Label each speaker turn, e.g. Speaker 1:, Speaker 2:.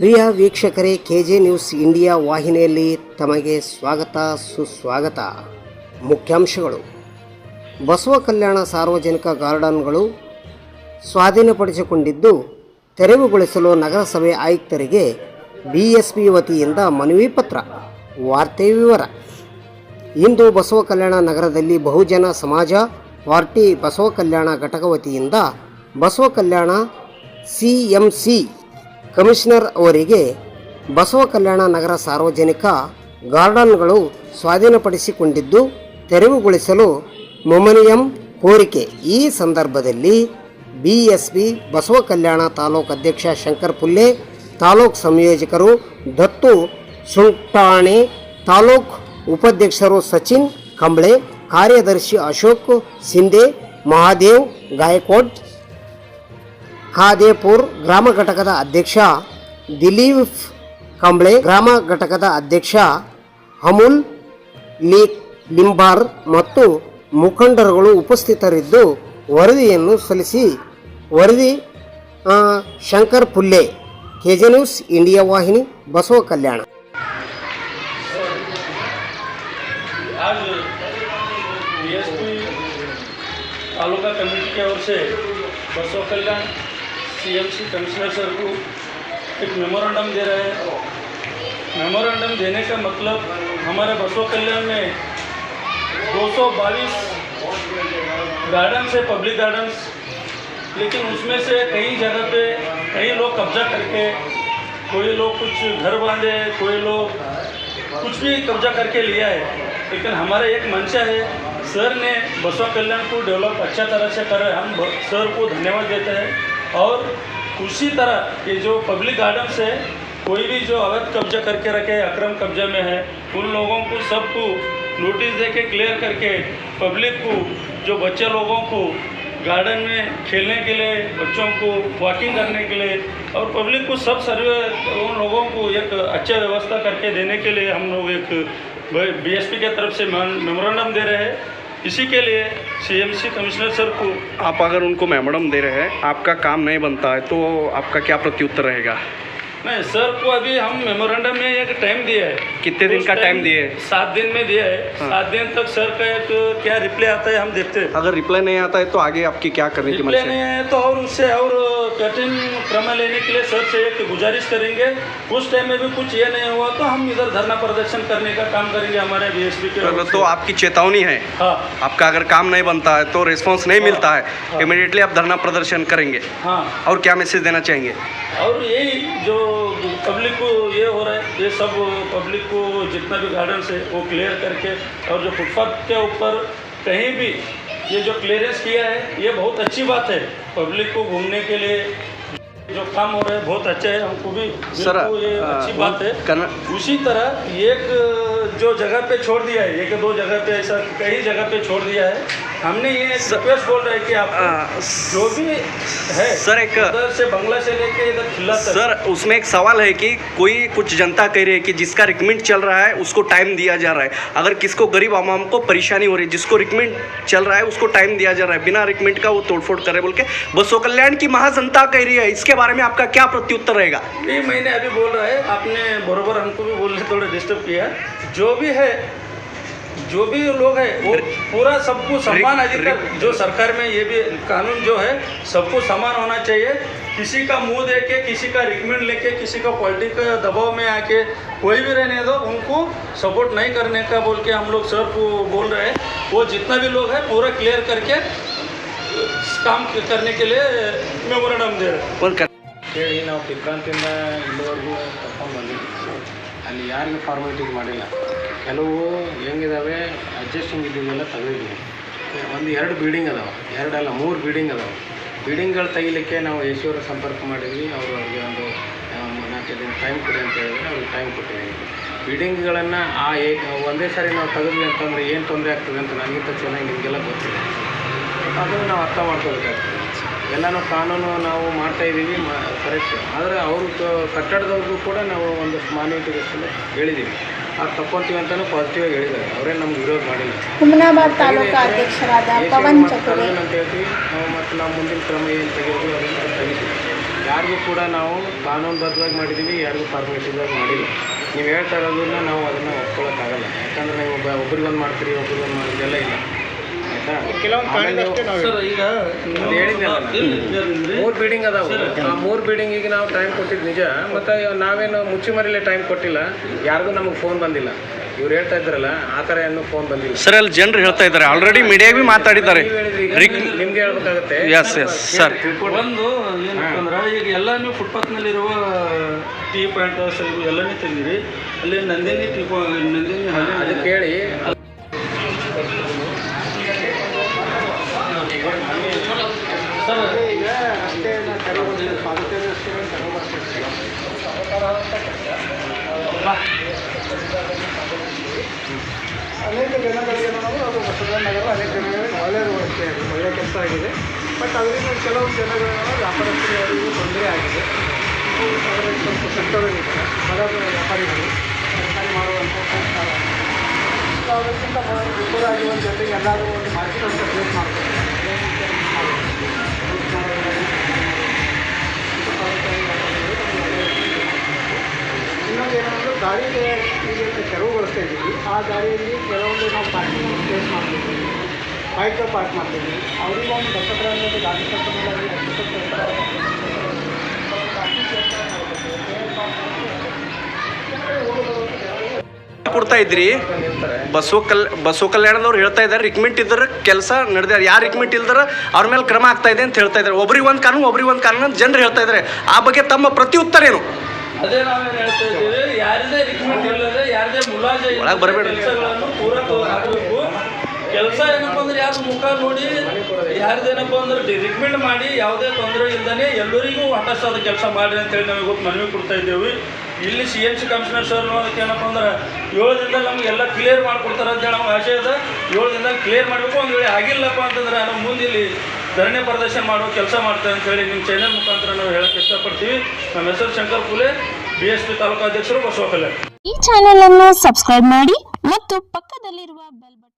Speaker 1: ಪ್ರಿಯ ವೀಕ್ಷಕರೇ, K J news India ವಾಹಿನಿಯಲ್ಲಿ ತಮಗೆ ಸ್ವಾಗತ ಸುಸ್ವಾಗತ. ಮುಖ್ಯಾಂಶಗಳು: ಬಸವ ಕಲ್ಯಾಣ ಸಾರ್ವಜನಿಕ ಗಾರ್ಡನ್ಗಳು ಸ್ವಾಧೀನಪಡಿಸಿಕೊಂಡಿದ್ದು ತೆರವುಗೊಳಿಸಲು ನಗರಸಭೆ ಆಯುಕ್ತರಿಗೆ ಬಿಎಸ್ಪಿ ವತಿಯಿಂದ ಮನವಿ ಪತ್ರ. ವಾರ್ತೆ ವಿವರ. ಇಂದು ಬಸವ ಕಲ್ಯಾಣ ನಗರದಲ್ಲಿ ಬಹುಜನ ಸಮಾಜ ಪಾರ್ಟಿ ಬಸವ ಕಲ್ಯಾಣ ಘಟಕ ವತಿಯಿಂದ ಬಸವ ಕಲ್ಯಾಣ ಸಿಎಂಸಿ ಕಮಿಷನರ್ ಅವರಿಗೆ ಬಸವ ಕಲ್ಯಾಣ ನಗರ ಸಾರ್ವಜನಿಕ ಗಾರ್ಡನ್ಗಳು ಸ್ವಾಧೀನಪಡಿಸಿಕೊಂಡಿದ್ದು ತೆರವುಗೊಳಿಸಲು ಮೊಮನಿಯಂ ಕೋರಿಕೆ. ಈ ಸಂದರ್ಭದಲ್ಲಿ ಬಿಎಸ್ಪಿ ಬಸವ ಕಲ್ಯಾಣ ತಾಲೂಕು ಅಧ್ಯಕ್ಷ ಶಂಕರ್ ಪುಲ್ಲೆ, ತಾಲೂಕು ಸಂಯೋಜಕರು ದತ್ತು ಸುಂಟಾಣೆ, ತಾಲೂಕು ಉಪಾಧ್ಯಕ್ಷರು ಸಚಿನ್ ಕಂಬಳೆ, ಕಾರ್ಯದರ್ಶಿ ಅಶೋಕ್ ಸಿಂಧೆ, ಮಹಾದೇವ್ ಗಾಯಕ್ವಾಡ್, ಖಾದೇಪುರ್ ಗ್ರಾಮ ಘಟಕದ ಅಧ್ಯಕ್ಷ ದಿಲೀಪ್ ಕಂಬಳೆ, ಗ್ರಾಮ ಘಟಕದ ಅಧ್ಯಕ್ಷ ಅಮುಲ್ ಲಿಂಬಾರ್ ಮತ್ತು ಮುಖಂಡರುಗಳು ಉಪಸ್ಥಿತರಿದ್ದು ವರದಿಯನ್ನು ಸಲ್ಲಿಸಿ. ವರದಿ ಶಂಕರ್ ಪುಲ್ಲೆ, ಕೆಜೆ ನ್ಯೂಸ್ ಇಂಡಿಯಾ ವಾಹಿನಿ, ಬಸವ ಕಲ್ಯಾಣ.
Speaker 2: तालुका कमेटी की ओर से बसव कल्याण सीएमसी कमिश्नर सर को एक मेमोरेंडम दे रहे हैं. मेमोरेंडम देने का मतलब हमारे बसव कल्याण में 222 गार्डन है, पब्लिक गार्डन्स, लेकिन उसमें से कई जगह पे कई लोग कब्जा करके, कोई लोग कुछ घर बांधे, कोई लोग कुछ भी कब्जा करके लिया है. लेकिन हमारा एक मंशा है, सर ने बसव कल्याण को डेवलप अच्छा तरह से करे, हम सर को धन्यवाद देते हैं. और उसी तरह ये जो पब्लिक गार्डन्स है, कोई भी जो अवैध कब्जा करके रखे, अक्रम कब्जा में है, उन लोगों को सबको नोटिस दे के क्लियर करके पब्लिक को, जो बच्चे लोगों को गार्डन में खेलने के लिए, बच्चों को वॉकिंग करने के लिए और पब्लिक को सब सर्वे उन लोगों को एक अच्छा व्यवस्था करके देने के लिए हम लोग एक बीएसपी के तरफ से मेमोरेंडम दे रहे हैं. इसी के लिए सीएमसी कमिश्नर सर को,
Speaker 3: आप अगर उनको मेमोरेंडम दे रहे हैं, आपका काम नहीं बनता है तो आपका क्या प्रत्युत्तर रहेगा?
Speaker 2: नहीं, सर को अभी हम मेमोरेंडम में एक टाइम दिया है.
Speaker 3: कितने दिन का टाइम दिए?
Speaker 2: 7 दिन में दिया है.
Speaker 3: हाँ.
Speaker 2: 7 दिन तक सर का एक क्या रिप्लाई आता है हम देखते हैं.
Speaker 3: अगर रिप्लाई नहीं आता है तो आगे आपकी क्या करने की
Speaker 2: रिप्लाई
Speaker 3: मंशा
Speaker 2: नहीं
Speaker 3: है?
Speaker 2: आया तो और उससे और कठिन क्रम लेने के लिए सर से एक गुजारिश करेंगे. उस टाइम में भी कुछ ये नहीं हुआ तो हम इधर धरना प्रदर्शन करने का काम करेंगे हमारे बीएसपी के.
Speaker 3: तो आपकी चेतावनी है.
Speaker 2: हाँ.
Speaker 3: आपका अगर काम नहीं बनता है तो रिस्पॉन्स नहीं मिलता है, इमीडिएटली आप धरना प्रदर्शन करेंगे.
Speaker 2: हाँ.
Speaker 3: और क्या मैसेज देना चाहेंगे?
Speaker 2: और यही जो पब्लिक को ये हो रहा है, ये सब पब्लिक को जितना भी गार्डन्स है वो क्लियर करके, और जो फुटपाथ के ऊपर कहीं भी ये जो क्लियरेंस किया है, ये बहुत अच्छी बात है. पब्लिक को घूमने के लिए जो काम हो रहा है बहुत अच्छा है, हमको भी
Speaker 3: सर
Speaker 2: ये अच्छी बात है. उसी तरह एक जो जगह पे छोड़ दिया है, एक दो जगह पे, ऐसा कई जगह पे छोड़ दिया है. हमने ये रिक्वेस्ट बोल रहे हैं कि आप जो भी है
Speaker 3: सर, एक
Speaker 2: उधर से बंगला से लेके इधर खिला तक.
Speaker 3: सर, उसमें एक सवाल है कि कोई कुछ जनता कह रही है कि जिसका रिकमेंड चल रहा है उसको टाइम दिया जा रहा है. अगर किसको गरीब आवाम को परेशानी हो रही है, जिसको रिकमेंड चल रहा है उसको टाइम दिया जा रहा है, बिना रिकमेंड का वो तोड़फोड़ करे बोल के बसव कल्याण की महाजनता कह रही है. इसके बारे में आपका क्या प्रत्युत्तर रहेगा?
Speaker 2: ये मैंने अभी बोल रहा है, आपने बरोबर हमको भी बोलने थोड़ा डिस्टर्ब किया. जो भी है, जो भी लोग है वो पूरा सबको समान अधिकार, जो सरकार में ये भी कानून जो है सबको समान होना चाहिए. किसी का मुंह देके, किसी का रिकमेंड लेके, किसी का पॉलिटिकल दबाव में आके कोई भी रहने दो, उनको सपोर्ट नहीं करने का बोल के हम लोग सर को बोल रहे हैं. वो जितना भी लोग है पूरा क्लियर करके काम करने के लिए मेमोरेंडम दे रहे हैं.
Speaker 4: ಹೇಳಿ ನಾವು ವಿಕ್ರಾಂತಿಯಿಂದ ಇಲ್ಲಿವರೆಗೂ ಕರ್ಕೊಂಡು ಬಂದಿದ್ದೀವಿ. ಅಲ್ಲಿ ಯಾರಿಗೂ ಫಾರ್ಮಾಲಿಟೀಸ್ ಮಾಡಿಲ್ಲ. ಕೆಲವು ಹೆಂಗಿದಾವೆ ಅಡ್ಜಸ್ಟಿಂಗ್ ಇದ್ದಿದ್ದೆಲ್ಲ ತೆಗೆದಿದ್ದೀವಿ. ಒಂದು 2 ಬಿಲ್ಡಿಂಗ್ ಅದಾವೆ, 2 ಅಲ್ಲ 3 ಬಿಲ್ಡಿಂಗ್ ಅದಾವೆ. ಬಿಲ್ಡಿಂಗ್ಗಳು ತೆಗಿಲಿಕ್ಕೆ ನಾವು ಯಶೋರ ಸಂಪರ್ಕ ಮಾಡಿದ್ವಿ. ಅವರು ಅವ್ರಿಗೆ ಒಂದು 4 ದಿನ ಟೈಮ್ ಕೊಡಿ ಅಂತ ಹೇಳಿದ್ರೆ ಅವ್ರಿಗೆ ಟೈಮ್ ಕೊಟ್ಟಿದ್ದೀವಿ. ಬಿಲ್ಡಿಂಗ್ಗಳನ್ನು ಒಂದೇ ಸಾರಿ ನಾವು ತೆಗೆದ್ವಿ ಅಂತಂದರೆ ಏನು ತೊಂದರೆ ಆಗ್ತದೆ ಅಂತ ನನಗಿಂತ ಚೆನ್ನಾಗಿ ನಿಮಗೆಲ್ಲ ಗೊತ್ತಿದೆ. ಅದನ್ನು ನಾವು ಅರ್ಥ ಮಾಡ್ಕೋಬೇಕಾಗ್ತದೆ. ಎಲ್ಲನೂ ಕಾನೂನು ನಾವು ಮಾಡ್ತಾಯಿದ್ದೀವಿ ಕರೆಕ್ಟ್. ಆದರೆ ಅವರು ಕಟ್ಟಡದವ್ರಿಗೂ ಕೂಡ ನಾವು ಒಂದಷ್ಟು ಮಾನ್ಯತೆಗೋಸ್ಕರ ಹೇಳಿದ್ದೀವಿ. ಅದು ತಗೊತೀವಿ ಅಂತಲೂ ಪಾಸಿಟಿವ್ ಆಗಿ ಹೇಳಿದ್ದಾರೆ. ಅವರೇ ನಮ್ಗೆ ವಿರೋಧ ಮಾಡಿಲ್ಲ.
Speaker 5: ಹುಮನಾಬಾದ್ ತಾಲೂಕು ಅಧ್ಯಕ್ಷರಾದ ಪವನ್ ಚತುರ್ವೇದಿ
Speaker 4: ಅಂತ ಹೇಳ್ತೀವಿ ನಾವು. ಮತ್ತು ನಾವು ಮುಂದಿನ ಕ್ರಮ ಏನು ತೆಗೆಯೋದು ಅದನ್ನು ತೆಗಿತೀವಿ. ಯಾರಿಗೂ ಕೂಡ ನಾವು ಕಾನೂನುಬದ್ಧವಾಗಿ ಮಾಡಿದ್ದೀವಿ, ಯಾರಿಗೂ ಫಾರ್ಮಾಲಿಟಿಯಾಗಿ ಮಾಡಿಲ್ಲ. ನೀವು ಹೇಳ್ತಾ ಇರೋದನ್ನ ನಾವು ಅದನ್ನು ಒಪ್ಕೊಳ್ಳೋಕ್ಕಾಗಲ್ಲ. ಯಾಕಂದರೆ ನೀವು ಒಬ್ರಿಗೊಂದು ಮಾಡ್ತೀರಿ, ಒಬ್ರಿಗೊಂದು ಮಾಡೋದು ಎಲ್ಲ ಇಲ್ಲ, ಆಯಿತಾ?
Speaker 2: ಸರ್ ಈಗ
Speaker 4: ಅದು ಹೇಳಿದ್ನಲ್ಲ ನಾನು, 3 ಬಿಲ್ಡಿಂಗ್ ಅದಾವೆ. ಆ 3 ಬಿಲ್ಡಿಂಗಿಗೆ ನಾವು ಟೈಮ್ ಕೊಟ್ಟಿದ್ದು ನಿಜ, ಮತ್ತು ನಾವೇನು ಮುಚ್ಚಿ ಮರಿಲೇ ಟೈಮ್ ಕೊಟ್ಟಿಲ್ಲ. ಯಾರಿಗೂ ನಮಗೆ ಫೋನ್ ಬಂದಿಲ್ಲ. ಇವ್ರು ಹೇಳ್ತಾ ಇದ್ರಲ್ಲ ಆ ಥರ ಏನು ಫೋನ್ ಬಂದಿಲ್ಲ
Speaker 3: ಸರ್. ಅಲ್ಲಿ ಜನರು ಹೇಳ್ತಾ ಇದ್ದಾರೆ, ಆಲ್ರೆಡಿ ಮೀಡಿಯಾಗೆ ಭೀ ಮಾತಾಡಿದ್ದಾರೆ.
Speaker 4: ನಿಮ್ಗೆ ಹೇಳ್ಬೇಕಾಗತ್ತೆ.
Speaker 3: Yes sir.
Speaker 2: ಒಂದು ಏನಂತಂದ್ರೆ ಈಗ ಎಲ್ಲ ನೀವು ಫುಟ್ಪಾತ್ನಲ್ಲಿರುವ ಟೀ ಪಾಯಿಂಟ್ ಎಲ್ಲನೇ ತೆಗೀರಿ. ಅಲ್ಲಿ ನಂದಿನಿ ನಂದಿನಿ
Speaker 4: ಅದು ಕೇಳಿ
Speaker 2: ಸರ್
Speaker 4: ಈಗ ಅಷ್ಟೇ ಅನೇಕ ಜನಗಳಿಗೆ ನಾವು ಅದು ಬಸವನಗರ ಅನೇಕ ಜನಗಳಿಗೆ ಒಳ್ಳೆಯ ಕೆಲಸ ಆಗಿದೆ. ಬಟ್ ಅದರಿಂದ ಕೆಲವೊಂದು ಜನಗಳನ್ನ ವ್ಯಾಪಾರಸ್ಥರಿಗೆ ತೊಂದರೆ ಆಗಿದೆ. ಅವರಿಗೆ ಸ್ವಲ್ಪ ಕಷ್ಟಗಳಿದ್ದಾರೆ, ಬಡ ವ್ಯಾಪಾರಿಗಳು ತರಕಾರಿ ಮಾಡುವಂಥ ಸಂಸ್ಕಾರ ಅದಕ್ಕಿಂತ ಬಿಫೋರಾಗಿ ಒಂದು ಜೊತೆಗೆ ಎಲ್ಲರೂ ಒಂದು ಮಾರ್ಕೆಟ್ ಅಂತ ಕ್ರಿಯೇಟ್ ಮಾಡ್ತಾರೆ. ಇನ್ನೊಂದು ಏನಂದ್ರೆ ದಾರಿಗೆ ಈಗ ತೆರವುಗೊಳಿಸ್ತಾ ಇದ್ದೀವಿ. ಆ ದಾರಿಯಲ್ಲಿ ಕೆಲವೊಂದು ನಾವು ಪಾರ್ಕಿಂಗ್ ಪ್ಲೇಸ್ ಮಾಡ್ತೀವಿ, ಬೈಕ್ ಪಾರ್ಕ್ ಮಾಡ್ತೀವಿ. ಅವರಿಗೆ ಒಂದು ಬಸವರಾಜ ಗಾಡಿ
Speaker 3: ಕೊಡ್ತಾ ಇದ್ರಿ. ಬಸವ ಕಲ್ಯಾಣದವ್ರು ಹೇಳ್ತಾ ಇದ್ದಾರೆ ರಿಕ್ಮೆಂಟ್ ಇದ್ರೆ ಕೆಲಸ ನಡೆದ, ಯಾರು ರಿಕ್ಮೆಂಟ್ ಇಲ್ದಾರ ಅವ್ರ ಮೇಲೆ ಕ್ರಮ ಆಗ್ತಾ ಇದೆ ಅಂತ ಹೇಳ್ತಾ ಇದ್ದಾರೆ. ಒಬ್ರಿಗೆ ಒಂದು ಕಾನೂನು ಅಂತ ಜನರು ಹೇಳ್ತಾ ಇದ್ದಾರೆ. ಆ ಬಗ್ಗೆ ತಮ್ಮ ಪ್ರತಿ ಉತ್ತರ ಏನು?
Speaker 2: ಅದೇ ನಾವೇನು ಹೇಳ್ತಾ ಇದ್ದೀವಿ, ಯಾರದೇ ರಿಕ್ಮೆಂಟ್ ಇಲ್ಲದೆ ಯಾರದೇ ಮುಲಾಜೆ ಕೆಲಸಗಳನ್ನು ಪೂರಕ ಆಗಬೇಕು. ಕೆಲಸ ಏನಪ್ಪ ಅಂದ್ರೆ ಯಾರು ಮುಖ ನೋಡಿ ಯಾರ್ದೇನಪ್ಪ ಅಂದ್ರೆ ರಿಕ್ಮೆಂಡ್ ಮಾಡಿ ಯಾವುದೇ ತೊಂದರೆ ಇಲ್ದೇ ಎಲ್ಲರಿಗೂ ಹಠಸಾದ ಕೆಲಸ ಮಾಡಿರಿ ಅಂತೇಳಿ ನಾವು ಇವತ್ತು ಮನವಿ ಕೊಡ್ತಾ ಇದ್ದೇವೆ. ಇಲ್ಲಿ CMC ಕಮಿಷನರ್ ಸರ್ ಅದಕ್ಕೆ ಏನಪ್ಪ ಅಂದ್ರೆ 7 ದಿನದಲ್ಲಿ ನಮಗೆಲ್ಲ ಕ್ಲಿಯರ್ ಮಾಡಿಕೊಡ್ತಾರೆ ಅಂತೇಳಿ ನಮ್ಗೆ ಆಶೆ ಇದೆ. 7 ದಿನದಲ್ಲಿ ಕ್ಲಿಯರ್ ಮಾಡಬೇಕು. ಒಂದು ವೇಳೆ ಆಗಿಲ್ಲಪ್ಪ ಅಂತಂದ್ರೆ ನಾವು ಮುಂದೆ ಇಲ್ಲಿ ಧರಣಿ ಪ್ರದರ್ಶನ ಮಾಡುವ ಕೆಲಸ ಮಾಡ್ತೇವೆ ಅಂತೇಳಿ ನಿಮ್ಮ ಚಾನೆಲ್ ಮುಖಾಂತರ ನಾವು ಹೇಳಕ್ಕೆ ಇಷ್ಟಪಡ್ತೀವಿ. ನಮ್ಮ ಹೆಸರು ಶಂಕರ್ ಪುಲೆ, BSP ತಾಲೂಕು ಅಧ್ಯಕ್ಷರು, ಬಸವ ಕಲ್ಯಾಣ.
Speaker 5: ಈ ಚಾನೆಲ್ ಅನ್ನು ಸಬ್ಸ್ಕ್ರೈಬ್ ಮಾಡಿ ಮತ್ತು ಪಕ್ಕದಲ್ಲಿರುವ ಬೆಲ್ ಬಟನ್